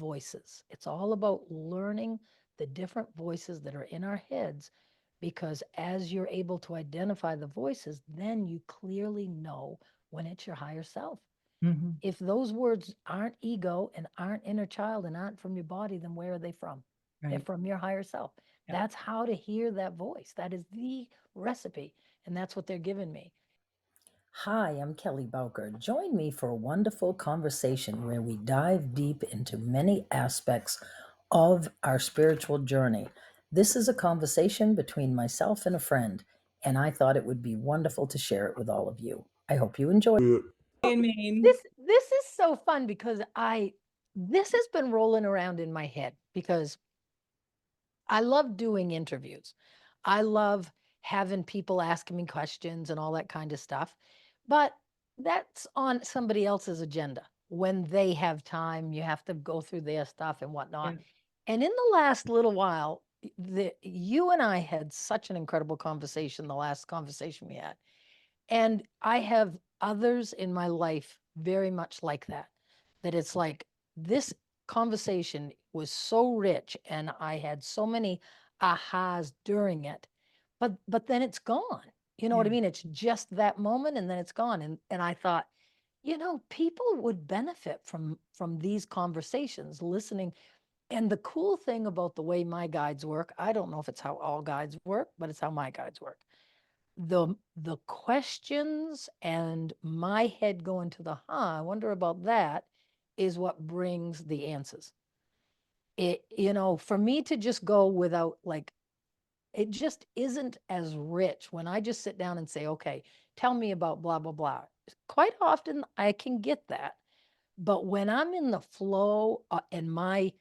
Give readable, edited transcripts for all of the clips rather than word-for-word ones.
voices. It's all about learning the different voices that are in our heads, because as you're able to identify the voices, then you clearly know when it's your higher self. Mhm. If those words aren't ego and aren't inner child and aren't from your body, then where are they from? They're Right. from your higher self. Yeah. That's how to hear that voice. That is the recipe. And that's what they're giving me. Hi, I'm Kelly Bowker. Join me for a wonderful conversation where we dive deep into many aspects of our spiritual journey. This is a conversation between myself and a friend, and I thought it would be wonderful to share it with all of you. I hope you enjoy it. In Maine. This is so fun because this has been rolling around in my head because I love doing interviews. I love having people asking me questions and all that kind of stuff. But that's on somebody else's agenda. When they have time, you have to go through their stuff and Yeah. whatnot. And in the last little while, you and I had such an incredible conversation, the last conversation we had. And I have others in my life very much like that, that it's like this conversation was so rich and I had so many ahas during it, but then it's gone. You know what I Yeah. mean? It's just that moment and then it's gone. And I thought, people would benefit from these conversations, listening. And the cool thing about the way my guides work, I don't know if it's how all guides work, but it's how my guides work. The questions and my head going to the I wonder about that, is what brings the answers. For me to just go without, like, it just isn't as rich when I just sit down and say, okay, tell me about blah blah blah. Quite often I can get that, but when I'm in the flow, and my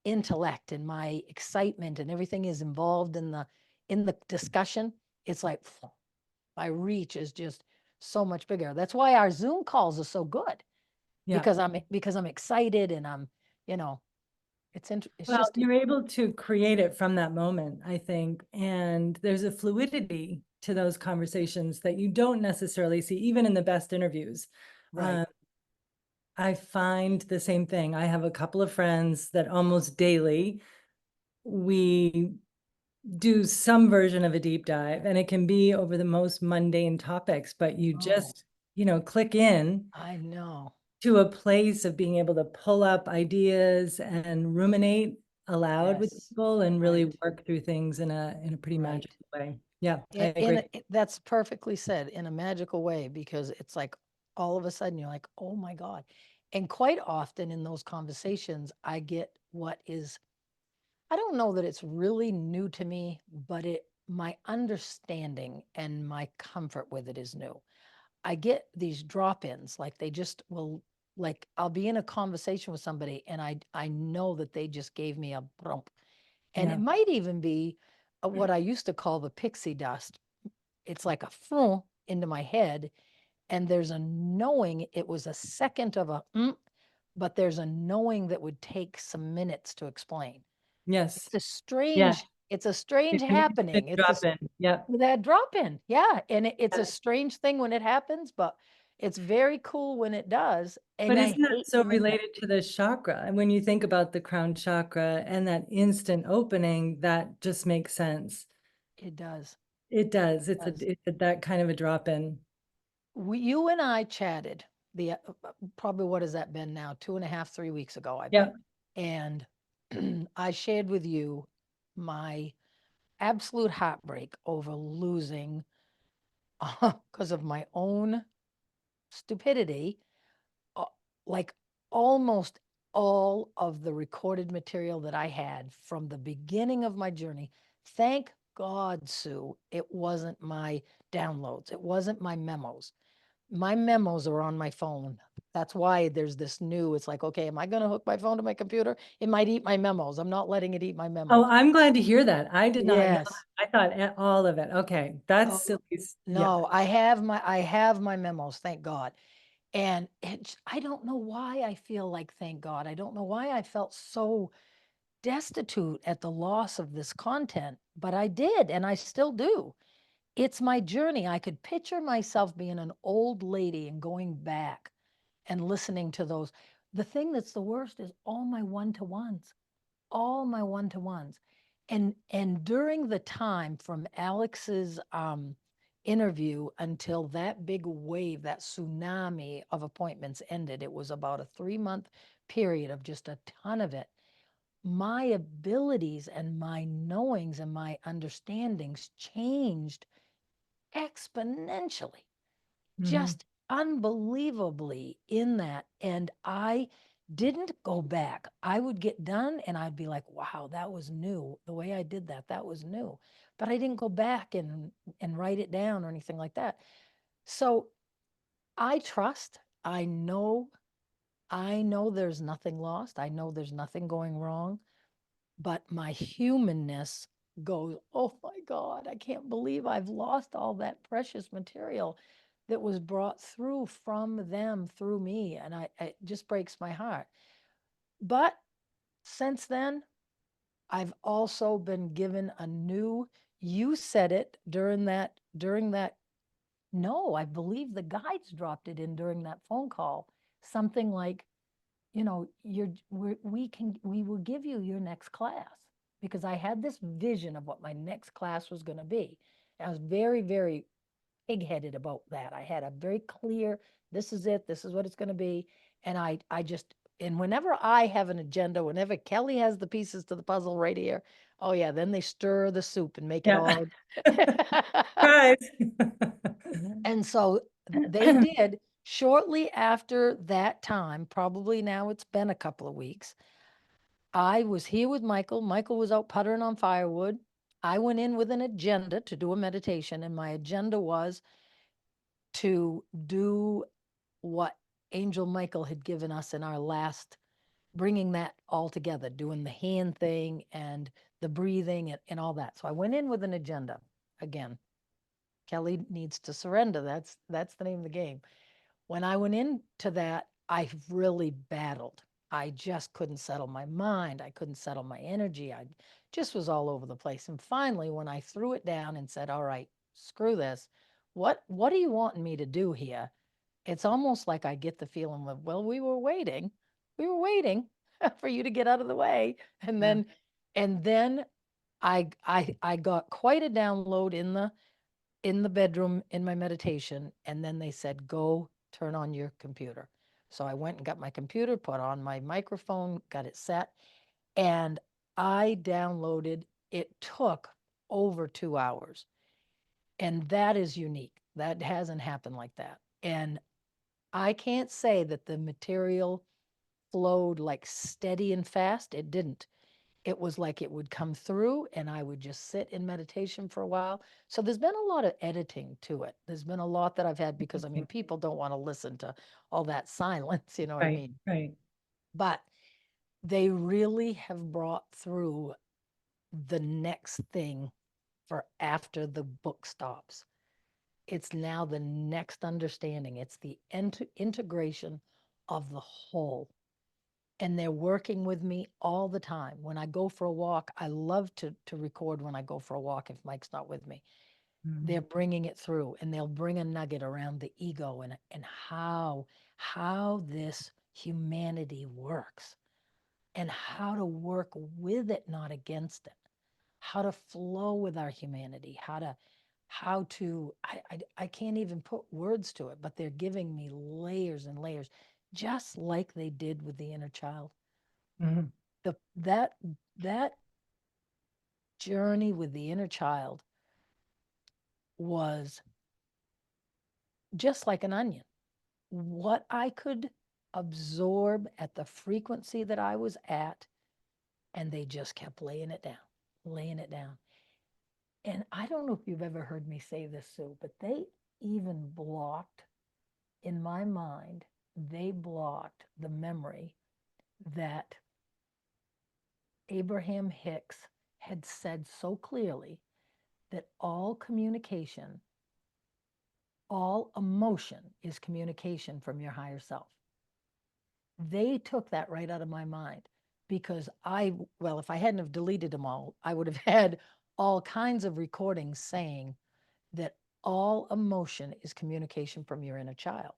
intellect and my excitement and everything is involved in the discussion, it's like my reach is just so much bigger. That's why our Zoom calls are so good, Yeah. because I'm excited and you know, it's Well, just you're able to create it from that moment, I think. And there's a fluidity to those conversations that you don't necessarily see, even in the best interviews. right. Um, I find the same thing. I have a couple of friends that almost daily we do some version of a deep dive, and it can be over the most mundane topics, but you Oh, just, click in I know. to a place of being able to pull up ideas and ruminate aloud with Yes. people and really Right. work through things in a pretty Right. magical way. Yeah, I In agree. that's perfectly said, in a magical way, because it's like all of a sudden you're like, oh my God. And quite often in those conversations, I get what is, I don't know that it's really new to me, but my understanding and my comfort with it is new. I get these drop-ins, like they just will, like I'll be in a conversation with somebody and I know that they just gave me a bump. And it Yeah. might even be what I used to call the pixie dust. It's like a froom into my head, and there's a knowing. It was a second of a but there's a knowing that would take some minutes to explain. Yes. It's a Yeah. strange It can be a happening. It's a drop in. Yeah. that drop in, yeah, and it's a strange thing when it happens, but it's very cool when it does. And But I isn't that hate so when it related to the chakra? And when you think about the crown chakra and that instant opening, that just makes sense. it does. It does. It does. That kind of a drop in. You and I chatted probably, what has that been now? 2.5, 3 weeks ago, I Yeah. bet. And I shared with you my absolute heartbreak over losing, because of my own stupidity, uh, like almost all of the recorded material that I had from the beginning of my journey. Thank God, Sue, it wasn't my downloads, it wasn't my memos. My memos are on my phone. That's why there's this new, it's like, okay, am I going to hook my phone to my computer? It might eat my memos. I'm not letting it eat my Oh, memos. I'm glad to hear that. I did not know Yes. that. I thought all of it. Okay. That's Oh, silly. Yeah. no, I have my memos, thank God. And I don't know why I feel like, thank God. I don't know why I felt so destitute at the loss of this content, but I did, and I still do. It's my journey. I could picture myself being an old lady and going back and listening to those. the thing that's the worst is all my one-to-ones, all my one-to-ones. And during the time from Alex's interview until that big wave, that tsunami of appointments ended, it was about a 3-month period of just a ton of it. My abilities and my knowings and my understandings changed exponentially, just unbelievably in that. And I didn't go back. I would get done and I'd be like, wow, that was new. The way I did that, that was new. But I didn't go back and write it down or anything like that. So I trust, I know there's nothing lost. I know there's nothing going wrong, but my humanness goes, oh my God, I can't believe I've lost all that precious material that was brought through from them through me. And it just breaks my heart. But since then, I've also been given a new, you said it during that, no, I believe the guides dropped it in during that phone call. Something like, we will give you your next class, because I had this vision of what my next class was going to be. I was very, very pig-headed about that. I had a very clear, this is it, this is what it's going to be. And and whenever I have an agenda, whenever Kelly has the pieces to the puzzle right here, oh yeah, then they stir the soup and make it all. Right. And so they did. Shortly after that time, probably now it's been a couple of weeks, I was here with Michael. Michael was out puttering on firewood. I went in with an agenda to do a meditation, and my agenda was to do what Angel Michael had given us in our last, bringing that all together, doing the hand thing and the breathing and all that. So I went in with an agenda. Again, Kelly needs to surrender. That's the name of the game. When I went into that, I really battled. I just couldn't settle my mind. I couldn't settle my energy. I just was all over the place. And finally, when I threw it down and said, all right, screw this. What are you wanting me to do here? It's almost like I get the feeling of, well, we were waiting. We were waiting for you to get out of the way. And Yeah. then I got quite a download in the bedroom in my meditation. And then they said, go turn on your computer. So I went and got my computer, put on my microphone, got it set, and I downloaded. It took over 2 hours. And that is unique. That hasn't happened like that. And I can't say that the material flowed like steady and fast. It didn't. It was like it would come through and I would just sit in meditation for a while. So there's been a lot of editing to it. There's been a lot that I've had because, I mean, people don't want to listen to all that silence, you know what I Right, mean? right. But they really have brought through the next thing for after the book stops. It's now the next understanding. It's the integration of the whole. And they're working with me all the time. When I go for a walk, I love to record when I go for a walk if Mike's not with me. They're bringing it through, and they'll bring a nugget around the ego and how this humanity works, and how to work with it, not against it, how to flow with our humanity, I can't even put words to it, but they're giving me layers and layers, just like they did with the inner child. Mhm. That journey with the inner child was just like an onion. What I could absorb at the frequency that I was at, and they just kept laying it down, laying it down. And I don't know if you've ever heard me say this, Sue, but they even blocked, in my mind, they blocked the memory that Abraham Hicks had said so clearly, that all communication, all emotion is communication from your higher self. They took that right out of my mind, because well, if I hadn't have deleted them all, I would have had all kinds of recordings saying that all emotion is communication from your inner child.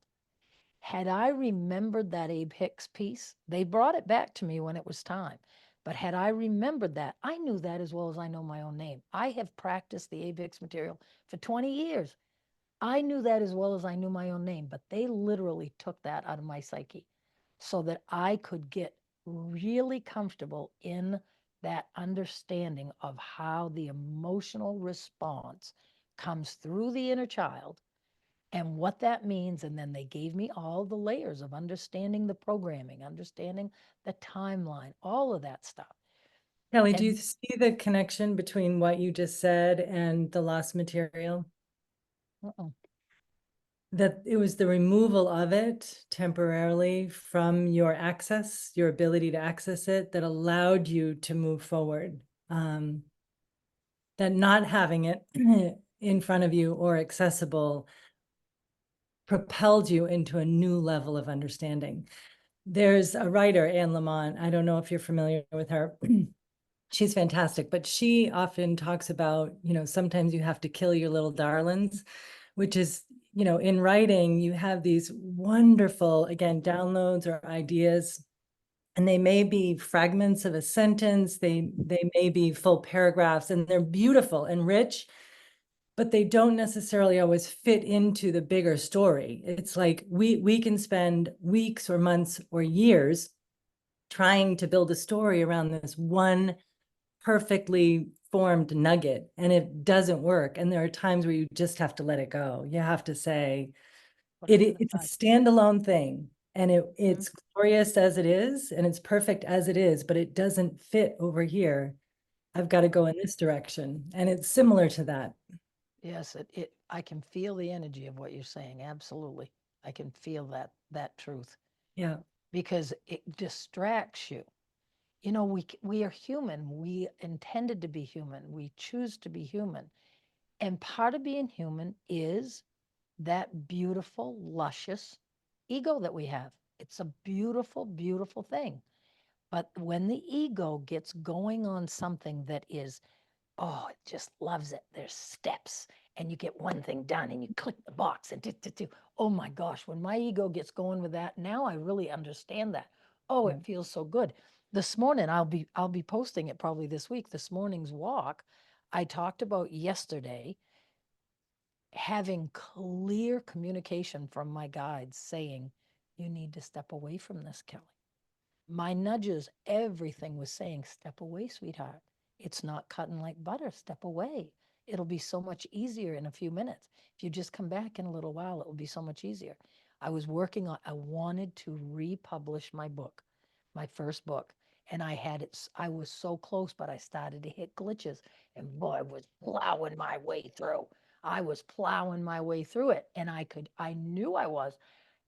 Had I remembered that Abe Hicks piece, they brought it back to me when it was time. But had I remembered that, I knew that as well as I know my own name. I have practiced the Abe Hicks material for 20 years. I knew that as well as I knew my own name, but they literally took that out of my psyche so that I could get really comfortable in that understanding of how the emotional response comes through the inner child and what that means. And then they gave me all the layers of understanding the programming, understanding the timeline, all of that stuff. Kelly, do you And see the connection between what you just said and the lost material? uh-uh. That it was the removal of it temporarily from your access, your ability to access it, that allowed you to move forward. That not having it in front of you or accessible propelled you into a new level of understanding. There's a writer, Anne Lamott. I don't know if you're familiar with her. She's fantastic, but she often talks about, sometimes you have to kill your little darlings, which is, in writing, you have these wonderful, again, downloads or ideas, and they may be fragments of a sentence, they may be full paragraphs, and they're beautiful and rich, but they don't necessarily always fit into the bigger story. It's like we can spend weeks or months or years trying to build a story around this one perfectly formed nugget, and it doesn't work. And there are times where you just have to let it go. You have to say it's a standalone thing, and it's glorious as it is, and it's perfect as it is, but it doesn't fit over here. I've got to go in this direction. And it's similar to that. Yes, I can feel the energy of what you're saying. Absolutely. I can feel that truth Yeah. because it distracts you. We are human. We intended to be human. We choose to be human. And part of being human is that beautiful, luscious ego that we have. It's a beautiful, beautiful thing. But when the ego gets going on something that is, oh, it just loves it. There's steps, and you get one thing done, and you click the box, and oh my gosh, when my ego gets going with that, now I really understand that. Oh, it feels so good. This morning, I'll be posting it probably this week. This morning's walk, I talked about yesterday having clear communication from my guides saying, you need to step away from this, Kelly. My nudges, everything was saying, step away, sweetheart. It's not cutting like butter. Step away. It'll be so much easier in a few minutes. If you just come back in a little while, it will be so much easier. I wanted to republish my book, my first book. And I was so close, but I started to hit glitches. And boy, I was plowing my way through. I was plowing my way through it. And I knew I was.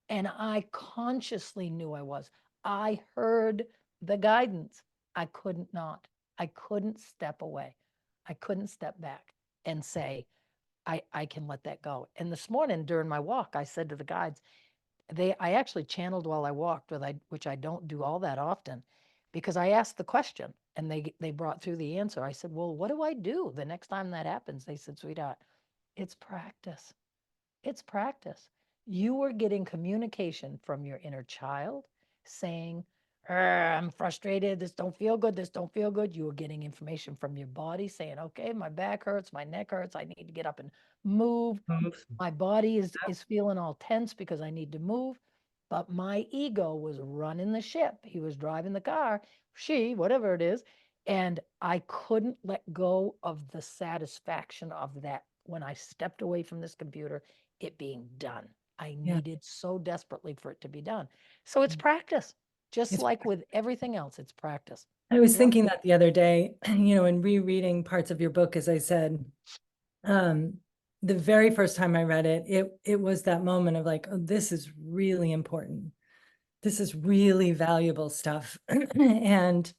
And I consciously knew I was. I heard the guidance. I couldn't not. I couldn't step away. I couldn't step back and say, I can let that go. And this morning during my walk, I said to the guides, I actually channeled while I walked, which I don't do all that often, because I asked the question and they brought through the answer. I said, well, what do I do the next time that happens? They said, sweetheart, it's practice. It's practice. You are getting communication from your inner child saying, I'm frustrated. This don't feel good. This don't feel good. You are getting information from your body saying, okay, my back hurts, my neck hurts. I need to get up and move. My body is feeling all tense because I need to move. But my ego was running the ship. He was driving the car, whatever it is. And I couldn't let go of the satisfaction of that when I stepped away from this computer, it being done. I Yeah. needed so desperately for it to be done. So it's practice, just It's like with everything else, it's practice. I was Yep. thinking that the other day, in rereading parts of your book, as I said, the very first time I read it, it was that moment of like, oh, this is really important. This is really valuable stuff. And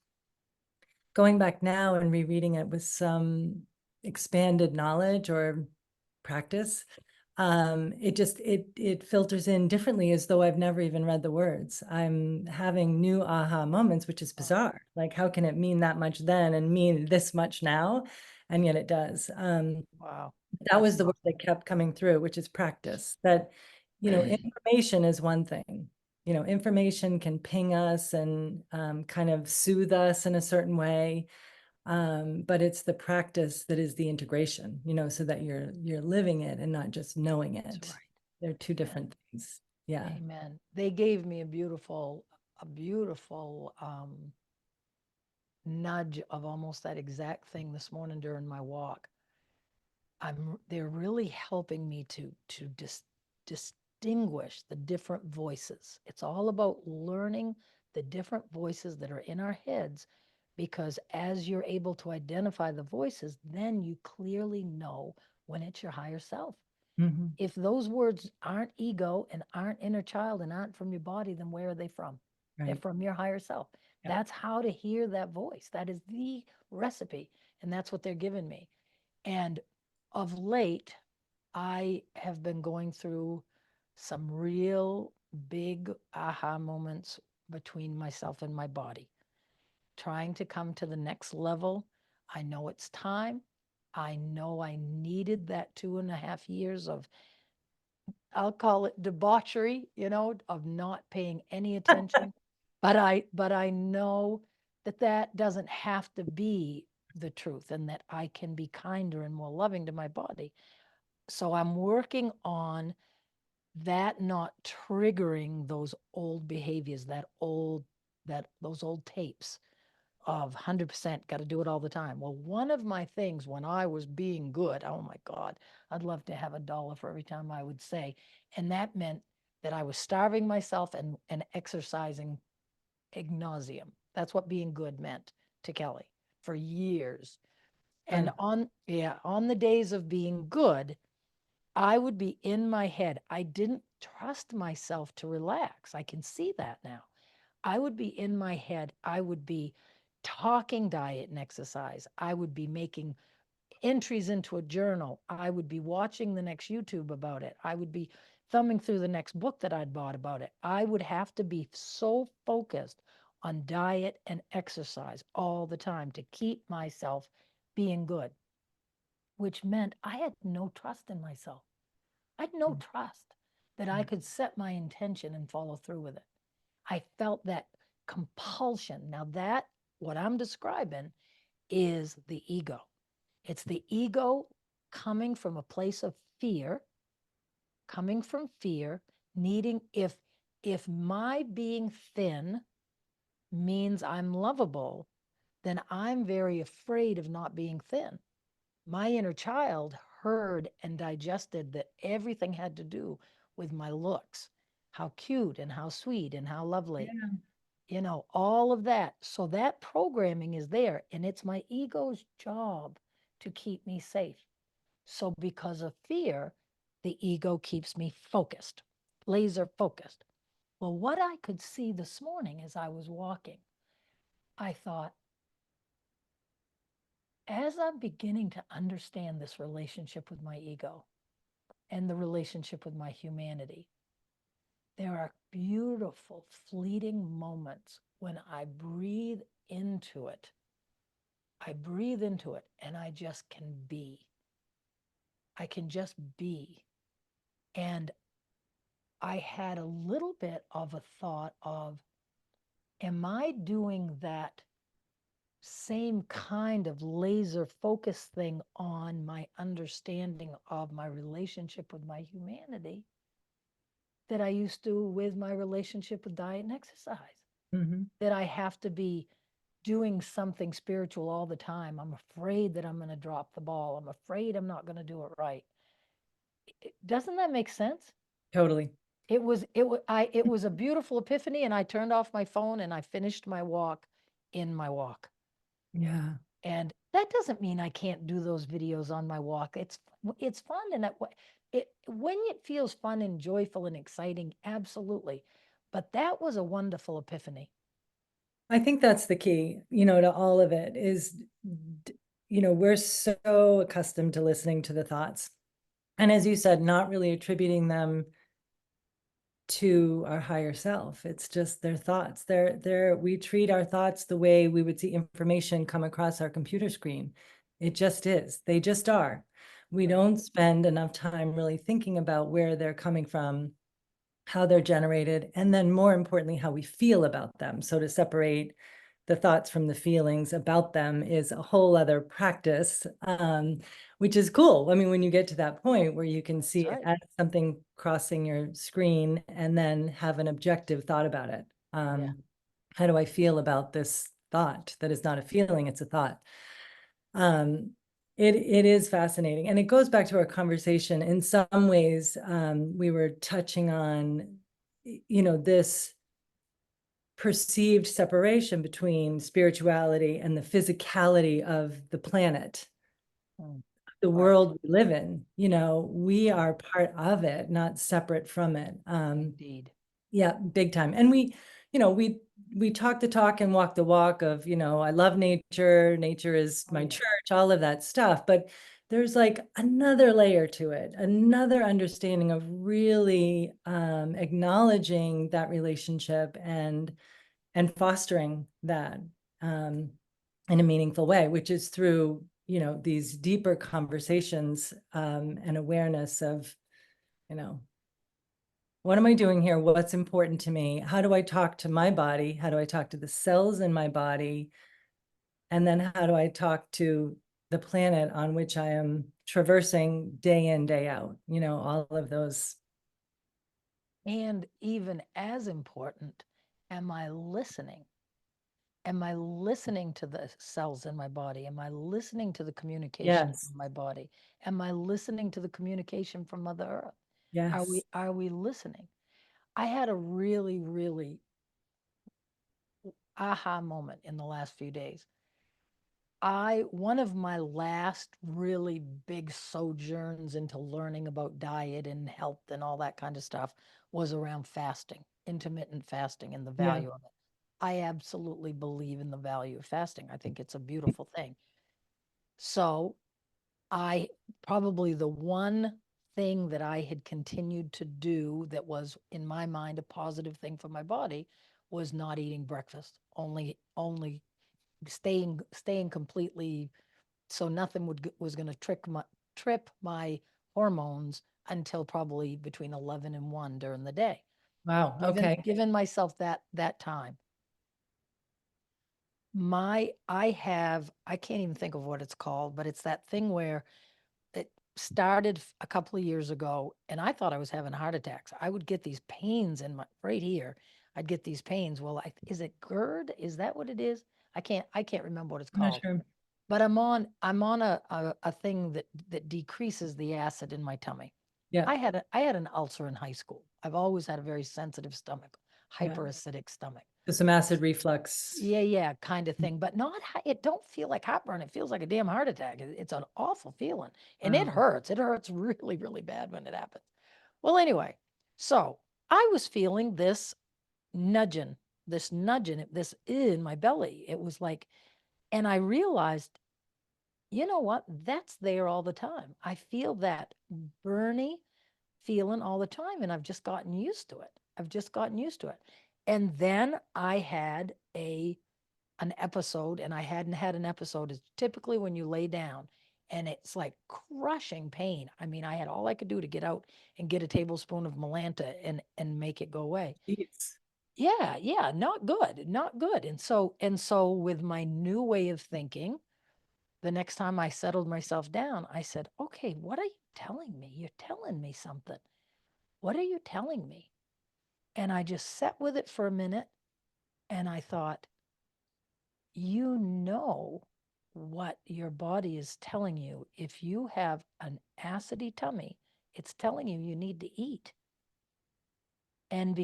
going back now and rereading it with some expanded knowledge or practice, it filters in differently, as though I've never even read the words. I'm having new aha moments, which is bizarre. Like, how can it mean that much then and mean this much now? And yet it does. Wow. That was the word that kept coming through, which is practice. That Information is one thing. Information can ping us and kind of soothe us in a certain way. But it's the practice that is the integration, so that you're living it and not just knowing it. That's right. They're two different things. Yeah. Amen. They gave me a beautiful nudge of almost that exact thing this morning during my walk. They're really helping me to distinguish the different voices. It's all about learning the different voices that are in our heads, because as you're able to identify the voices, then you clearly know when it's your higher self. Mhm. If those words aren't ego and aren't inner child and aren't from your body, then where are they from? They're Right. from your higher self. Yep. That's how to hear that voice. That is the recipe. And that's what they're giving me. And of late, I have been going through some real big aha moments between myself and my body, trying to come to the next level. I know it's time. I know I needed that 2.5 years of, I'll call it debauchery, of not paying any attention. But I know that that doesn't have to be the truth, and that I can be kinder and more loving to my body. So I'm working on that, not triggering those old behaviors, those old tapes of 100% got to do it all the time. Well, one of my things when I was being good, oh my God, I'd love to have $1 for every time I would say. And that meant that I was starving myself and exercising ad nauseum. That's what being good meant to Kelly for years. And on the days of being good, I would be in my head. I didn't trust myself to relax. I can see that now. I would be in my head. I would be talking diet and exercise. I would be making entries into a journal. I would be watching the next YouTube about it. I would be thumbing through the next book that I'd bought about it. I would have to be so focused on diet and exercise all the time to keep myself being good, which meant I had no trust in myself. I had no trust that I could set my intention and follow through with it. I felt that compulsion. Now, what I'm describing is the ego. It's the ego coming from a place of fear, needing, if my being thin means I'm lovable, then I'm very afraid of not being thin. My inner child heard and digested that everything had to do with my looks, how cute and how sweet and how lovely, all of that. So that programming is there, and it's my ego's job to keep me safe. So because of fear, the ego keeps me focused, laser focused. Well, what I could see this morning as I was walking, I thought, as I'm beginning to understand this relationship with my ego and the relationship with my humanity, there are beautiful, fleeting moments when I breathe into it. I breathe into it and I just can be. I can just be. And I had a little bit of a thought of, am I doing that same kind of laser focus thing on my understanding of my relationship with my humanity that I used to with my relationship with diet and exercise? Mhm. That I have to be doing something spiritual all the time. I'm afraid that I'm going to drop the ball. I'm afraid I'm not going to do it right. Doesn't that make sense? Totally. It was a beautiful epiphany, and I turned off my phone and I finished my walk in my walk. Yeah. And that doesn't mean I can't do those videos on my walk. It's fun, and when it feels fun and joyful and exciting, absolutely. But that was a wonderful epiphany. I think that's the key, to all of it is, we're so accustomed to listening to the thoughts. And as you said, not really attributing them to our higher self. It's just their thoughts. We treat our thoughts the way we would see information come across our computer screen. It just is. They just are. We don't spend enough time really thinking about where they're coming from how they're generated, and then more importantly, how we feel about them. So to separate the thoughts from the feelings about them is a whole other practice, which is cool. I mean, when you get to that point where you can see it right. as something crossing your screen and then have an objective thought about it. Yeah. How do I feel about this thought that is not a feeling, it's a thought? It is fascinating. And it goes back to our conversation. In some ways, we were touching on, this perceived separation between spirituality and the physicality of the planet, Mm, the right. world we live in. We are part of it, not separate from it. Indeed. Yeah, big time. And we talk the talk and walk the walk of, I love nature. Nature is Oh, my yeah. church, all of that stuff. But there's like another layer to it, another understanding of really acknowledging that relationship and fostering that um, in a meaningful way, which is through, these deeper conversations and awareness of, what am I doing here? What's important to me? How do I talk to my body? How do I talk to the cells in my body? And then how do I talk to the planet on which I am traversing day in, day out? All of those. And even as important, am I listening? Am I listening to the cells in my body? Am I listening to the communication Yes, from my body? Am I listening to the communication from Mother Earth? yes. Are we listening? I had a really, really aha moment in the last few days. One of my last really big sojourns into learning about diet and health and all that kind of stuff was around fasting, intermittent fasting, and the Yeah. value of it. I absolutely believe in the value of fasting. I think it's a beautiful thing. So, I probably the one thing that I had continued to do that was in my mind a positive thing for my body was not eating breakfast, only staying completely so nothing was going to trip my hormones until probably between 11 and 1 during the day. Wow. Given Okay. given myself that time. I can't even think of what it's called, but it's that thing where it started a couple of years ago and I thought I was having heart attacks. I would get these pains in my right here. I'd get these pains. Well, is it GERD? Is that what it is? I can't remember what it's I'm not called. sure. But I'm on a thing that decreases the acid in my tummy. Yeah. I had an ulcer in high school. I've always had a very sensitive stomach, Yeah. hyperacidic stomach. So some acid reflux. Yeah, kind of thing, but not it don't feel like heartburn. It feels like a damn heart attack. It's an awful feeling. And it Wow. hurts. It hurts really, really bad when it happens. Well, anyway, so I was feeling nudging, this nudging, this in my belly. It was like, and I realized, you know what? That's there all the time. I feel that burny feeling all the time, and I've just gotten used to it. I've just gotten used to it. And then I had an episode, and I hadn't had an episode. It's typically when you lay down and it's like crushing pain. I mean, I had all I could do to get out and get a tablespoon of Melanta and make it go away. Jeez. Yeah, not good, not good. And so with my new way of thinking, the next time I settled myself down, I said, "Okay, what are you telling me? You're telling me something. What are you telling me?" And I just sat with it for a minute and I thought, you know what your body is telling you. If you have an acidy tummy, it's telling you you need to eat. And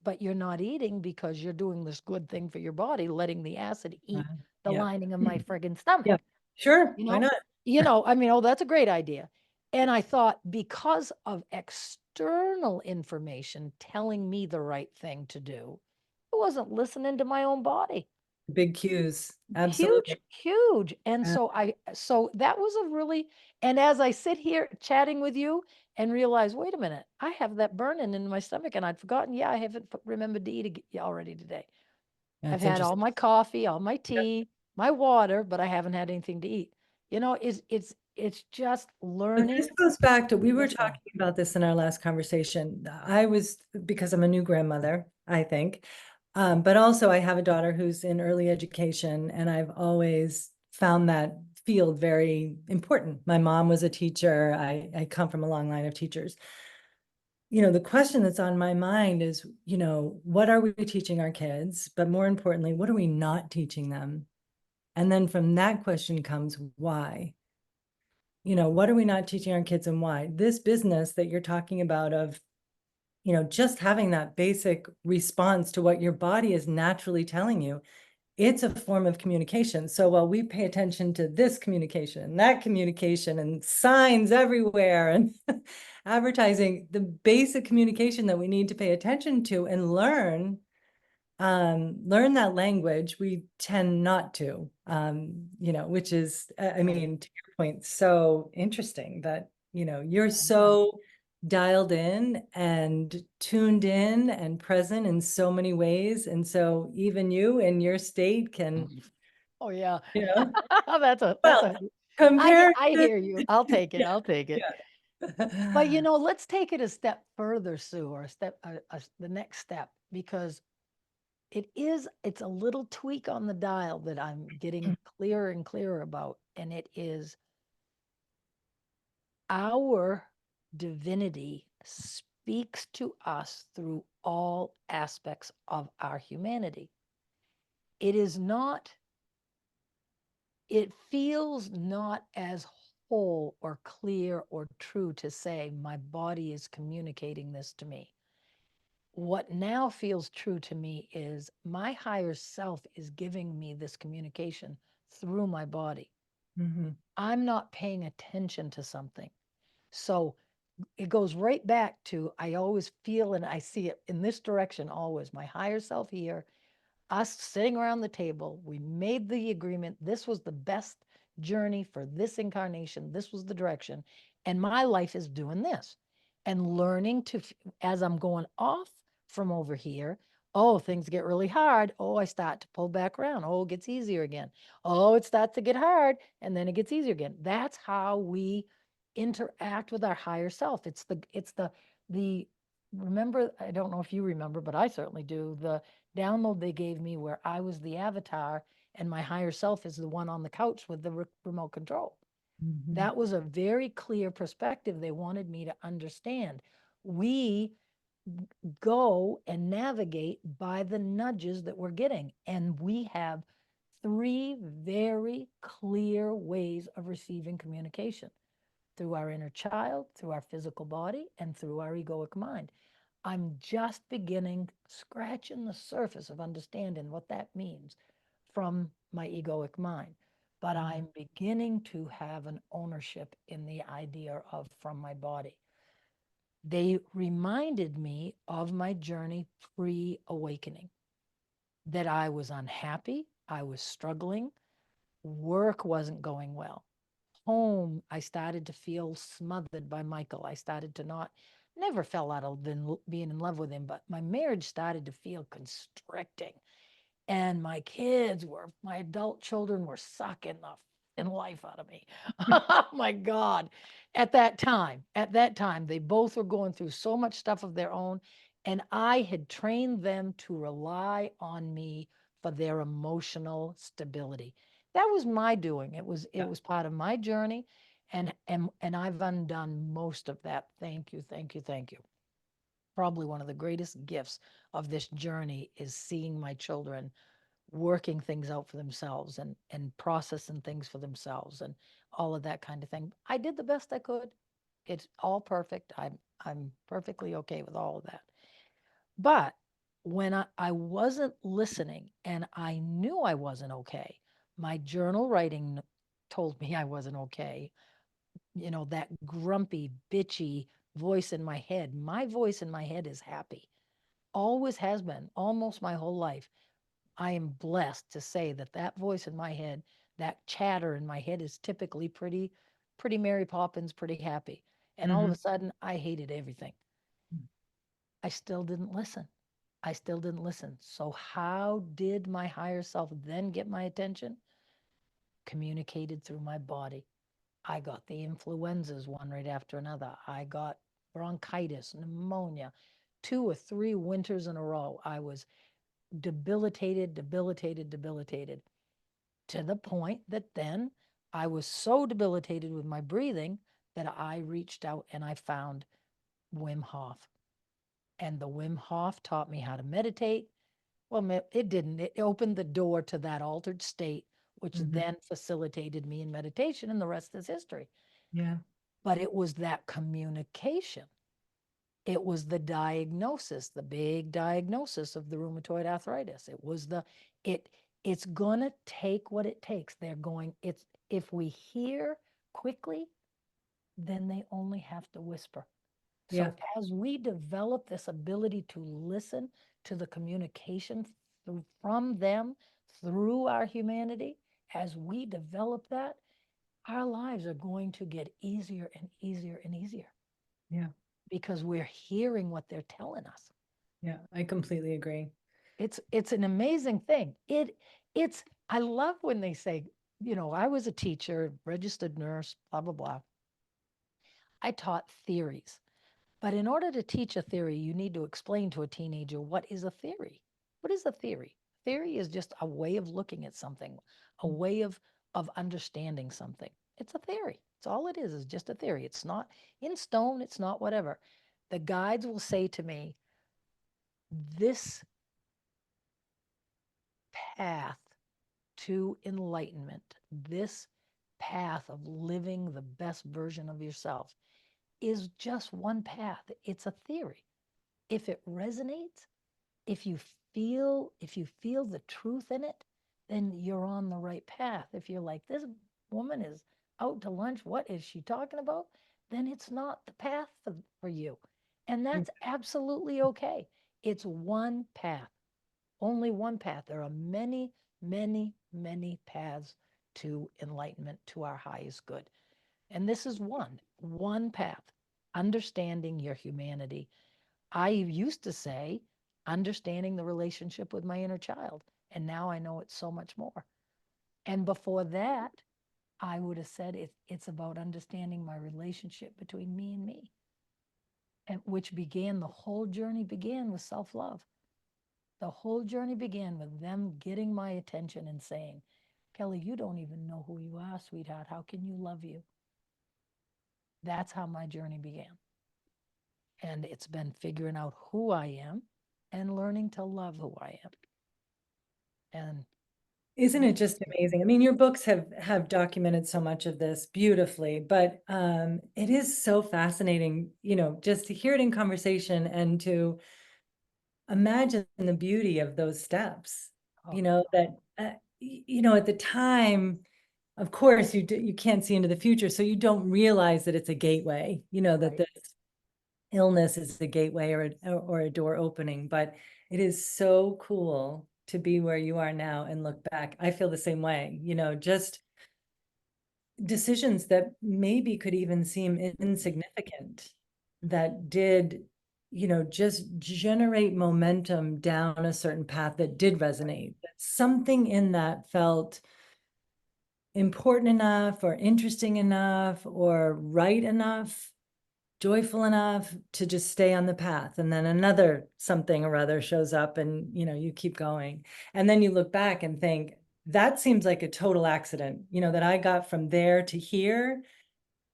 but you're not eating because you're doing this good thing for your body, letting the acid eat the Yeah. lining of my friggin' stomach. Yeah. Sure. You Why know, not? I mean, oh, that's a great idea. And I thought because of external information telling me the right thing to do, I wasn't listening to my own body. Big cues. Huge, Absolutely. huge. And so that was a really, and as I sit here chatting with you and realize, wait a minute, I have that burning in my stomach and I'd forgotten, yeah, I haven't remembered to eat already today. I've That's had all interesting. my coffee, all my Yeah. tea, my water, but I haven't had anything to eat. It's it's just But learning. this goes back to, we were Listen. talking about this in our last conversation. Because I'm a new grandmother, I think. But also I have a daughter who's in early education, and I've always found that field very important. My mom was a teacher. I come from a long line of teachers. The question that's on my mind is, what are we teaching our kids? But more importantly, what are we not teaching them? And then from that question comes why? What are we not teaching our kids and why? This business that you're talking about of, just having that basic response to what your body is naturally telling you, it's a form of communication. So while we pay attention to this communication and that communication and signs everywhere and advertising, the basic communication that we need to pay attention to and learn that language, we tend not to, which is, I mean, to your point, so interesting that, you're so dialed in and tuned in and present in so many ways. And so even you in your state can, Oh yeah. you know, That's well, a compared I to, hear you. I'll take it. yeah, I'll take it. yeah. But let's take it a step further, Sue, or a step the next step, because it's a little tweak on the dial that I'm getting clearer and clearer about, and it is our divinity speaks to us through all aspects of our humanity. It is not, it feels not as whole or clear or true to say, my body is communicating this to me. What now feels true to me is my higher self is giving me this communication through my body. Mhm. I'm not paying attention to something. So it goes right back to, I always feel and I see it in this direction always. My higher self here, us sitting around the table, we made the agreement. This was the best journey for this incarnation. This was the direction. And my life is doing this and learning to, as I'm going off from over here, oh, things get really hard. Oh, I start to pull back around. Oh, it gets easier again. Oh, it starts to get hard and then it gets easier again. That's how we interact with our higher self. The remember, I don't know if you remember, but I certainly do, the download they gave me where I was the avatar and my higher self is the one on the couch with the remote control. Mhm. That was a very clear perspective they wanted me to understand. We go and navigate by the nudges that we're getting, and we have three very clear ways of receiving communication: through our inner child, through our physical body, and through our egoic mind. I'm just beginning, scratching the surface of understanding what that means from my egoic mind. But I'm beginning to have an ownership in the idea of from my body. They reminded me of my journey pre awakening, that I was unhappy, I was struggling, work wasn't going well. Home, I started to feel smothered by Michael. I started to not, never fell out of being in love with him, but my marriage started to feel constricting. And my adult children were sucking the in life out of me. Oh my God. At that time, they both were going through so much stuff of their own. And I had trained them to rely on me for their emotional stability. That was my doing. It was part of my journey. And I've undone most of that. Thank you, thank you, thank you. Probably one of the greatest gifts of this journey is seeing my children working things out for themselves and processing things for themselves and all of that kind of thing. I did the best I could. It's all perfect. I'm perfectly okay with all of that. But when I wasn't listening and I knew I wasn't okay, my journal writing told me I wasn't okay. That grumpy, bitchy voice in my head. My voice in my head is happy. Always has been, almost my whole life. I am blessed to say that that voice in my head, that chatter in my head is typically pretty Mary Poppins, pretty happy. And all of Mhm. a sudden, I hated everything. I still didn't listen. I still didn't listen. So how did my higher self then get my attention? Communicated through my body. I got the influenzas one right after another. I got bronchitis, pneumonia, 2 or 3 winters in a row. I was debilitated, debilitated, to the point that then I was so debilitated with my breathing that I reached out and I found Wim Hof. And the Wim Hof taught me how to meditate. Well, it didn't. It opened the door to that altered state, which Mhm. then facilitated me in meditation, and the rest is history. Yeah. But it was that communication. It was the diagnosis, the big diagnosis of the rheumatoid arthritis. It was it it's gonna take what it takes. They're going, it's if we hear quickly, then they only have to whisper. Yeah. So as we develop this ability to listen to the communication from them through our humanity, as we develop that, our lives are going to get easier and easier and easier Yeah. because we're hearing what they're telling us. Yeah. I completely agree. It's an amazing thing. It's I love when they say, I was a teacher, registered nurse, blah blah blah. I taught theories. But in order to teach a theory, you need to explain to a teenager what is a theory. What is a theory? Theory is just a way of looking at something, a way of understanding something. It's a theory. It's all it is just a theory. It's not in stone, it's not whatever. The guides will say to me, this path to enlightenment, this path of living the best version of yourself is just one path. It's a theory. If it resonates, if you feel the truth in it, then you're on the right path. If you're like, this woman is out to lunch, what is she talking about? Then it's not the path for you. And that's absolutely okay. It's one path, only one path. There are many, many, many paths to enlightenment, to our highest good. And this is one path, understanding your humanity. I used to say, understanding the relationship with my inner child. And now I know it's so much more. And before that, I would have said it's about understanding my relationship between me and me. And which began, the whole journey began with self love. The whole journey began with them getting my attention and saying, Kelly, you don't even know who you are, sweetheart. How can you love you? That's how my journey began. And it's been figuring out who I am and learning to love who I am. And Isn't it just amazing? I mean, your books have documented so much of this beautifully, but it is so fascinating, just to hear it in conversation and to imagine the beauty of those steps. oh, That at the time, of course, you can't see into the future, so you don't realize that it's a gateway. That right. this illness is a gateway or a door opening. But it is so cool to be where you are now and look back. I feel the same way. Just decisions that maybe could even seem insignificant that did, just generate momentum down a certain path that did resonate. That something in that felt important enough or interesting enough or right enough, joyful enough to just stay on the path. And then another something or other shows up and, you keep going. And then you look back and think, that seems like a total accident, that I got from there to here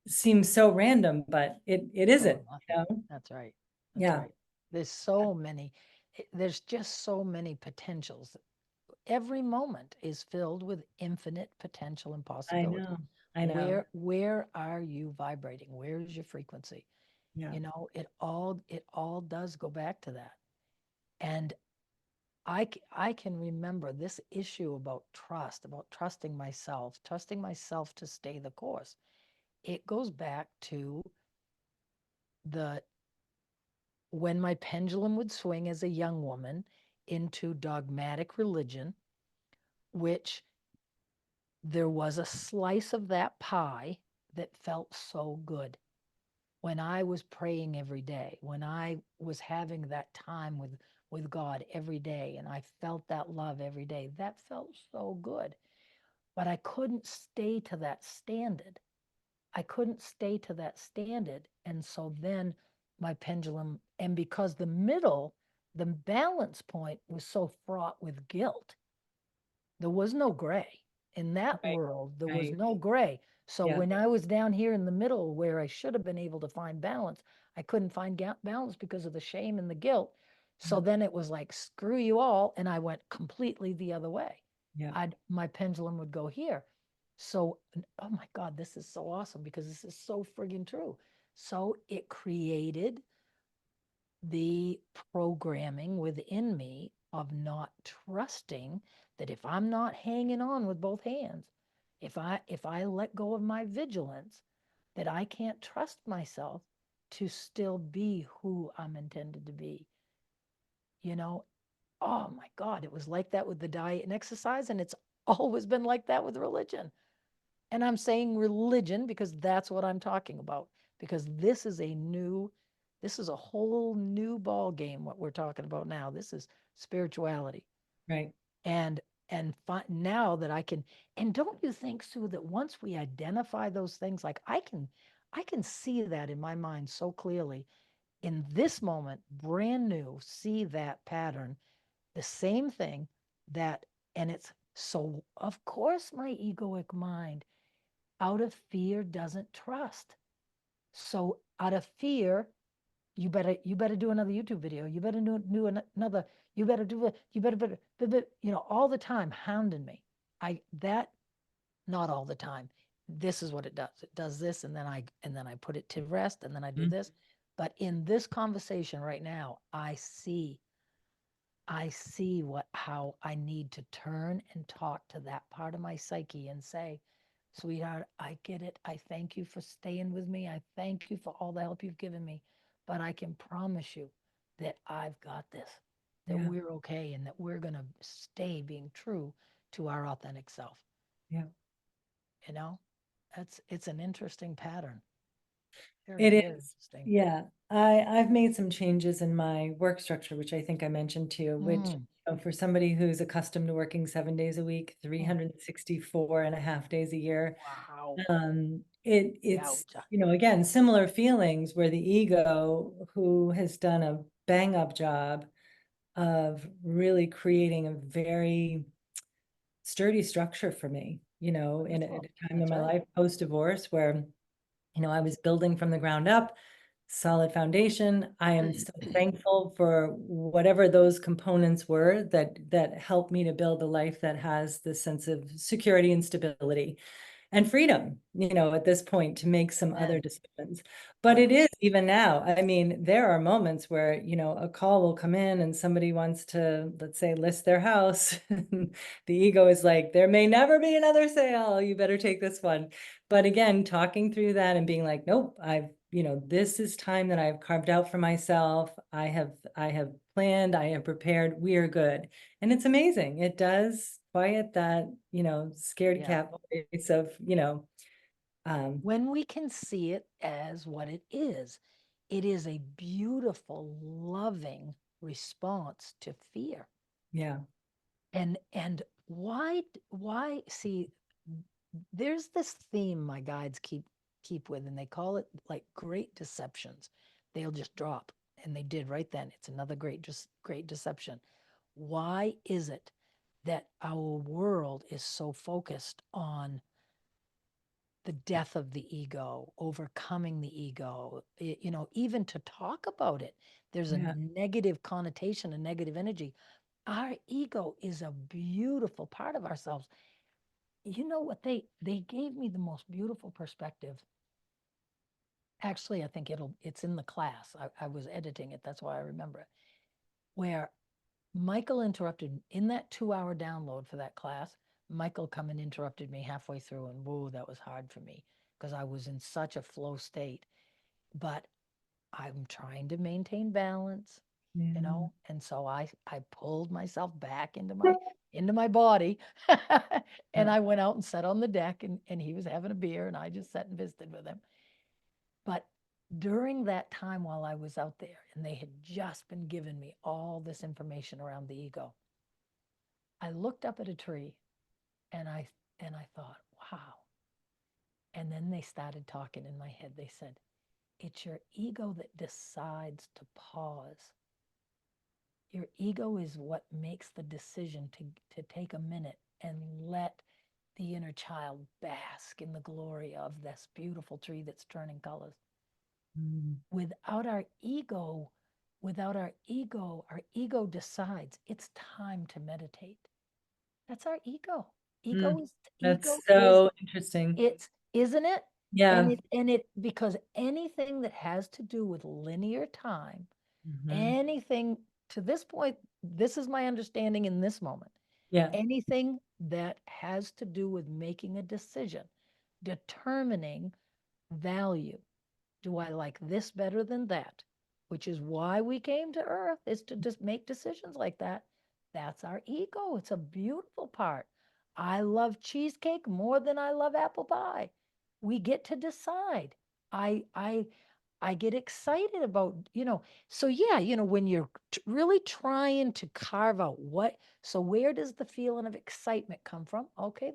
seems so random, but it isn't, Nothing. That's right. That's Yeah, right. There's so many, there's just so many potentials. Every moment is filled with infinite potential and I possibility. know. I know. Where are you vibrating? Where is your frequency? Yeah. It all does go back to that. And I can remember this issue about trust, about trusting myself to stay the course. It goes back to the when my pendulum would swing as a young woman into dogmatic religion, which there was a slice of that pie that felt so good. When I was praying every day, when I was having that time with God every day, and I felt that love every day, that felt so good. But I couldn't stay to that standard. I couldn't stay to that standard. And so then my pendulum, and because the middle, the balance point was so fraught with guilt, there was no gray. In that Right. world, there was Right. no gray. So Yeah. when I was down here in the middle where I should have been able to find balance, I couldn't find balance because of the shame and the guilt. So Yeah. then it was like, screw you all. And I went completely the other way. Yeah. My pendulum would go here. So, oh my God, this is so awesome because this is so friggin' true. So it created the programming within me of not trusting that if I'm not hanging on with both hands, if I let go of my vigilance, that I can't trust myself to still be who I'm intended to be. You know, oh my God, it was like that with the diet and exercise, and it's always been like that with religion. And I'm saying religion because that's what I'm talking about, because this is a whole new ball game what we're talking about now. This is spirituality. Right. And now that I can, and don't you think, Sue, that once we identify those things, like I can see that in my mind so clearly in this moment, brand new, see that pattern, the same thing that, and it's so, of course, my egoic mind out of fear doesn't trust. So out of fear, you better do another YouTube video. You better do another. You better do it. You better, all the time hounding me. I that not all the time. This is what it does. It does this, and then I put it to rest, and then I do Mhm. this. But in this conversation right now, I see how I need to turn and talk to that part of my psyche and say, sweetheart, I get it. I thank you for staying with me. I thank you for all the help you've given me. But I can promise you that I've got this, that Yeah. we're okay, and that we're going to stay being true to our authentic self. Yeah. You know, it's an interesting pattern. Very, It very is. interesting. Yeah. I've made some changes in my work structure, which I think I mentioned to you, which Mm, for somebody who's accustomed to working 7 days a week, mm. 364 and a half days a year, Wow. it's, Ouch. again, similar feelings where the ego, who has done a bang up job of really creating a very sturdy structure for me, in at Wonderful. a time in That's my right. life post-divorce where, I was building from the ground up, solid foundation. I am so thankful for whatever those components were that helped me to build a life that has this sense of security and stability and freedom, at this point to make some other Amen. decisions. But it is even now. I mean, there are moments where, a call will come in and somebody wants to, let's say, list their house. The ego is like, there may never be another sale. You better take this one. But again, talking through that and being like, nope, this is time that I've carved out for myself. I have planned, I have prepared, we are good. And it's amazing. It does quiet that, scared Yeah. cat voice of, um, When we can see it as what it is a beautiful, loving response to fear. yeah, And why see, there's this theme my guides keep with, and they call it like great deceptions. They'll just drop, and they did right then. It's another great deception. Why is it that our world is so focused on the death of the ego, overcoming the ego, even to talk about it, there's a yeah, negative connotation, a negative energy. Our ego is a beautiful part of ourselves. You know what, they gave me the most beautiful perspective. Actually, I think it's in the class. I was editing it, that's why I remember it. Where Michael interrupted in that 2-hour download for that class. Michael come and interrupted me halfway through, and whoa, that was hard for me because I was in such a flow state. But I'm trying to maintain balance, yeah, and so I pulled myself back into my body, and yeah, I went out and sat on the deck, and he was having a beer, and I just sat and visited with him. But during that time while I was out there, and they had just been giving me all this information around the ego, I looked up at a tree, and I thought, wow. And then they started talking in my head. They said, it's your ego that decides to pause. Your ego is what makes the decision to take a minute and let the inner child bask in the glory of this beautiful tree that's turning colors. Mm. Without our ego decides it's time to meditate. That's our ego. Mm. Ego That's is so interesting. it's isn't it? Yeah. And it because anything that has to do with linear time, Mhm. anything to this point, this is my understanding in this moment. Yeah. Anything that has to do with making a decision, determining value. Do I like this better than that? Which is why we came to Earth, is to just make decisions like that. That's our ego. It's a beautiful part. I love cheesecake more than I love apple pie. We get to decide. I get excited about, so yeah, when you're really trying to carve out so where does the feeling of excitement come from? Okay,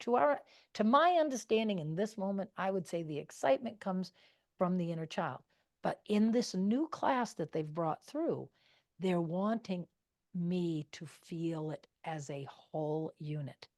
to our, to my understanding in this moment, I would say the excitement comes from the inner child. But in this new class that they've brought through, they're wanting me to feel it as a whole unit.